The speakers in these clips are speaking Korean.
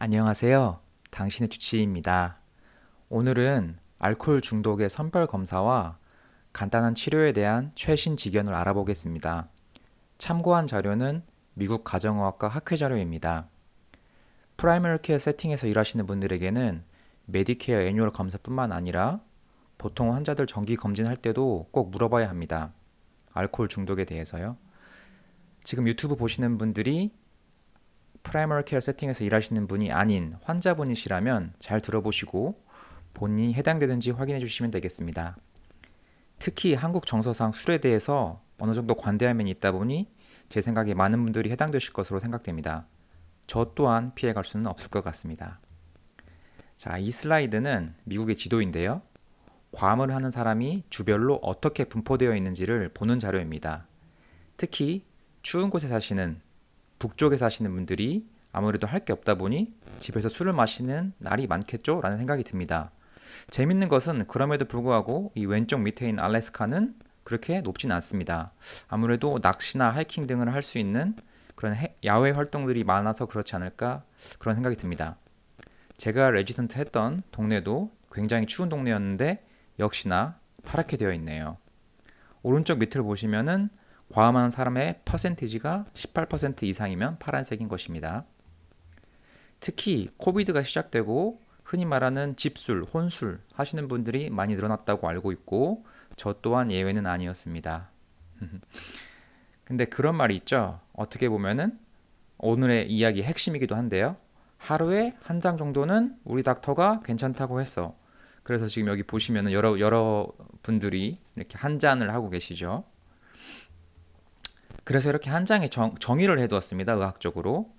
안녕하세요. 당신의 주치의입니다. 오늘은 알코올 중독의 선별 검사와 간단한 치료에 대한 최신 지견을 알아보겠습니다. 참고한 자료는 미국 가정의학과 학회 자료입니다. 프라이머리 케어 세팅에서 일하시는 분들에게는 메디케어 애뉴얼 검사뿐만 아니라 보통 환자들 정기 검진할 때도 꼭 물어봐야 합니다. 알코올 중독에 대해서요. 지금 유튜브 보시는 분들이 프라이머리 케어 세팅에서 일하시는 분이 아닌 환자분이시라면 잘 들어보시고 본인이 해당되는지 확인해 주시면 되겠습니다. 특히 한국 정서상 술에 대해서 어느 정도 관대한 면이 있다 보니 제 생각에 많은 분들이 해당되실 것으로 생각됩니다. 저 또한 피해갈 수는 없을 것 같습니다. 자, 이 슬라이드는 미국의 지도인데요. 괌을 하는 사람이 주별로 어떻게 분포되어 있는지를 보는 자료입니다. 특히 추운 곳에 사시는 북쪽에 사시는 분들이 아무래도 할 게 없다 보니 집에서 술을 마시는 날이 많겠죠? 라는 생각이 듭니다. 재밌는 것은 그럼에도 불구하고 이 왼쪽 밑에 있는 알래스카는 그렇게 높진 않습니다. 아무래도 낚시나 하이킹 등을 할 수 있는 그런 야외 활동들이 많아서 그렇지 않을까 그런 생각이 듭니다. 제가 레지던트 했던 동네도 굉장히 추운 동네였는데 역시나 파랗게 되어 있네요. 오른쪽 밑을 보시면은 과음하는 사람의 퍼센티지가 18% 이상이면 파란색인 것입니다. 특히 코비드가 시작되고 흔히 말하는 집술, 혼술 하시는 분들이 많이 늘어났다고 알고 있고 저 또한 예외는 아니었습니다. 근데 그런 말이 있죠. 어떻게 보면은 오늘의 이야기의 핵심이기도 한데요. 하루에 한 장 정도는 우리 닥터가 괜찮다고 했어. 그래서 지금 여기 보시면은 여러 분들이 이렇게 한 잔을 하고 계시죠. 그래서 이렇게 한 장에 정의를 해두었습니다. 의학적으로.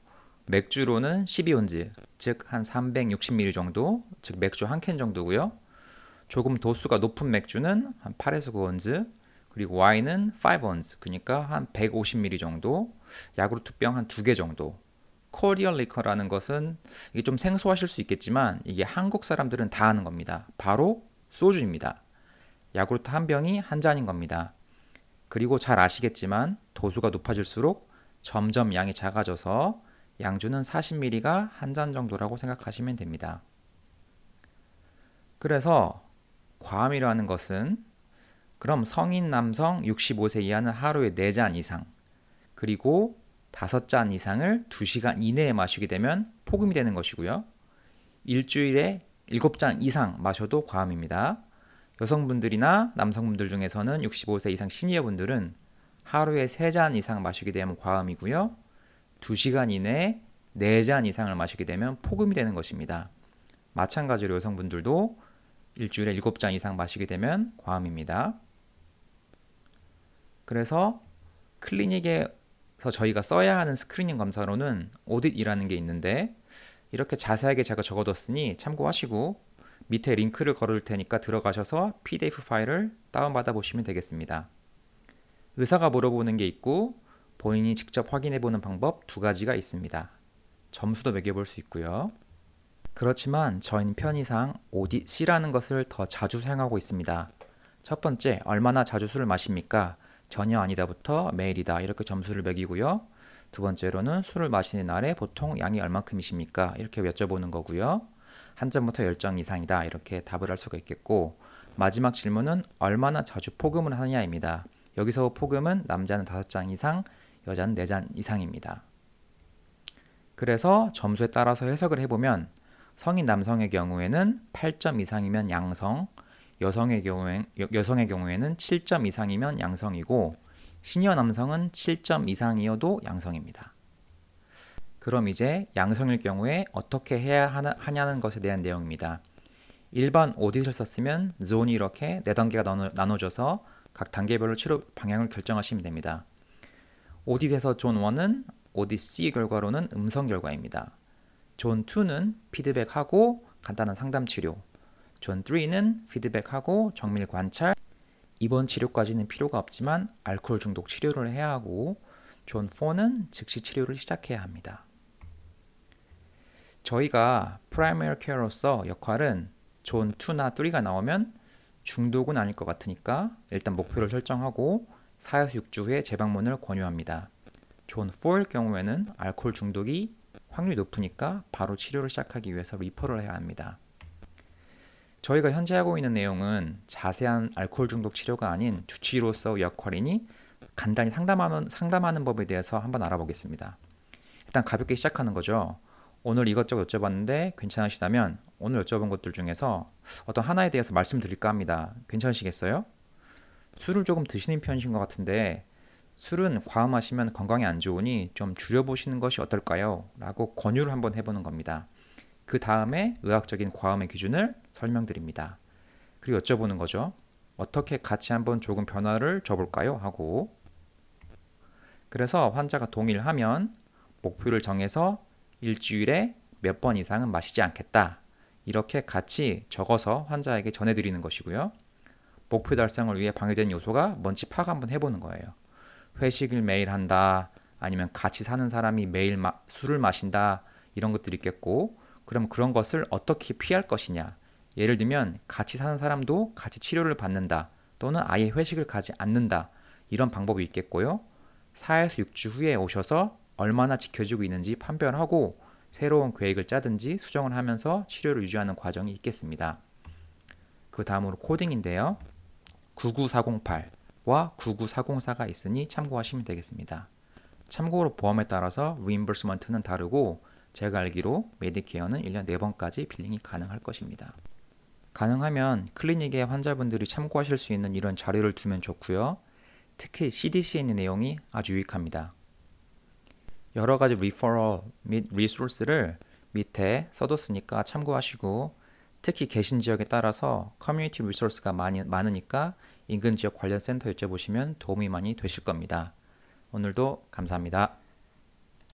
맥주로는 12온즈, 즉 한 360ml 정도, 즉 맥주 한 캔 정도고요. 조금 도수가 높은 맥주는 한 8에서 9온즈, 그리고 와인은 5온즈, 그러니까 한 150ml 정도, 야구르트병 한 2개 정도. 코리얼 리커라는 것은 이게 좀 생소하실 수 있겠지만 이게 한국 사람들은 다 아는 겁니다. 바로 소주입니다. 야구르트 한 병이 한 잔인 겁니다. 그리고 잘 아시겠지만 도수가 높아질수록 점점 양이 작아져서 양주는 40ml가 한 잔 정도라고 생각하시면 됩니다. 그래서 과음이라는 것은 그럼 성인 남성 65세 이하는 하루에 4잔 이상 그리고 5잔 이상을 2시간 이내에 마시게 되면 폭음이 되는 것이고요. 일주일에 7잔 이상 마셔도 과음입니다. 여성분들이나 남성분들 중에서는 65세 이상 시니어분들은 하루에 3잔 이상 마시게 되면 과음이고요. 2시간 이내에 4잔 이상을 마시게 되면 폭음이 되는 것입니다. 마찬가지로 여성분들도 일주일에 7잔 이상 마시게 되면 과음입니다. 그래서 클리닉에서 저희가 써야 하는 스크리닝 검사로는 오딧이라는 게 있는데 이렇게 자세하게 제가 적어뒀으니 참고하시고 밑에 링크를 걸을 테니까 들어가셔서 PDF 파일을 다운받아 보시면 되겠습니다. 의사가 물어보는 게 있고 본인이 직접 확인해 보는 방법 2가지가 있습니다. 점수도 매겨볼 수 있고요. 그렇지만 저희는 편의상 오딧 C라는 것을 더 자주 사용하고 있습니다. 첫 번째, 얼마나 자주 술을 마십니까? 전혀 아니다부터 매일이다 이렇게 점수를 매기고요. 두 번째로는 술을 마시는 날에 보통 양이 얼만큼이십니까? 이렇게 여쭤보는 거고요. 한 잔부터 10잔 이상이다 이렇게 답을 할 수가 있겠고 마지막 질문은 얼마나 자주 폭음을 하느냐입니다. 여기서 폭음은 남자는 5잔 이상, 여자는 4잔 이상입니다. 그래서 점수에 따라서 해석을 해보면 성인 남성의 경우에는 8점 이상이면 양성, 여성의 경우에는 7점 이상이면 양성이고 시니어 남성은 7점 이상이어도 양성입니다. 그럼 이제 양성일 경우에 어떻게 해야 하냐는 것에 대한 내용입니다. 일반 오딧을 썼으면 존이 이렇게 4단계가 나눠져서 각 단계별로 치료 방향을 결정하시면 됩니다. 오딧에서 존 1은 오딧 C 결과로는 음성 결과입니다. 존 2는 피드백하고 간단한 상담 치료, 존 3는 피드백하고 정밀 관찰, 입원 치료까지는 필요가 없지만 알코올 중독 치료를 해야 하고 존 4는 즉시 치료를 시작해야 합니다. 저희가 프라이머리 케어로서 역할은 존 2나 3가 나오면 중독은 아닐 것 같으니까 일단 목표를 설정하고 4에서 6주 후에 재방문을 권유합니다. 존 4일 경우에는 알코올 중독이 확률이 높으니까 바로 치료를 시작하기 위해서 리퍼를 해야 합니다. 저희가 현재 하고 있는 내용은 자세한 알코올 중독 치료가 아닌 주치의로서 역할이니 간단히 상담하는 법에 대해서 한번 알아보겠습니다. 일단 가볍게 시작하는 거죠. 오늘 이것저것 여쭤봤는데 괜찮으시다면 오늘 여쭤본 것들 중에서 어떤 하나에 대해서 말씀드릴까 합니다. 괜찮으시겠어요? 술을 조금 드시는 편이신 것 같은데 술은 과음하시면 건강에 안 좋으니 좀 줄여보시는 것이 어떨까요? 라고 권유를 한번 해보는 겁니다. 그 다음에 의학적인 과음의 기준을 설명드립니다. 그리고 여쭤보는 거죠. 어떻게 같이 한번 조금 변화를 줘볼까요? 하고 그래서 환자가 동의를 하면 목표를 정해서 일주일에 몇 번 이상은 마시지 않겠다. 이렇게 같이 적어서 환자에게 전해드리는 것이고요. 목표 달성을 위해 방해되는 요소가 뭔지 파악 한번 해보는 거예요. 회식을 매일 한다, 아니면 같이 사는 사람이 매일 술을 마신다, 이런 것들이 있겠고, 그럼 그런 것을 어떻게 피할 것이냐. 예를 들면 같이 사는 사람도 같이 치료를 받는다, 또는 아예 회식을 가지 않는다, 이런 방법이 있겠고요. 4에서 6주 후에 오셔서 얼마나 지켜지고 있는지 판별하고 새로운 계획을 짜든지 수정을 하면서 치료를 유지하는 과정이 있겠습니다. 그 다음으로 코딩인데요. 99408와 99404가 있으니 참고하시면 되겠습니다. 참고로 보험에 따라서 reimbursement는 다르고 제가 알기로 메디케어는 1년 4번까지 빌링이 가능할 것입니다. 가능하면 클리닉에 환자분들이 참고하실 수 있는 이런 자료를 두면 좋고요. 특히 CDC에 있는 내용이 아주 유익합니다. 여러 가지 referral 및 resource를 밑에 써뒀으니까 참고하시고 특히 계신 지역에 따라서 커뮤니티 리소스가 많으니까 인근 지역 관련 센터 여쭤보시면 도움이 많이 되실 겁니다. 오늘도 감사합니다.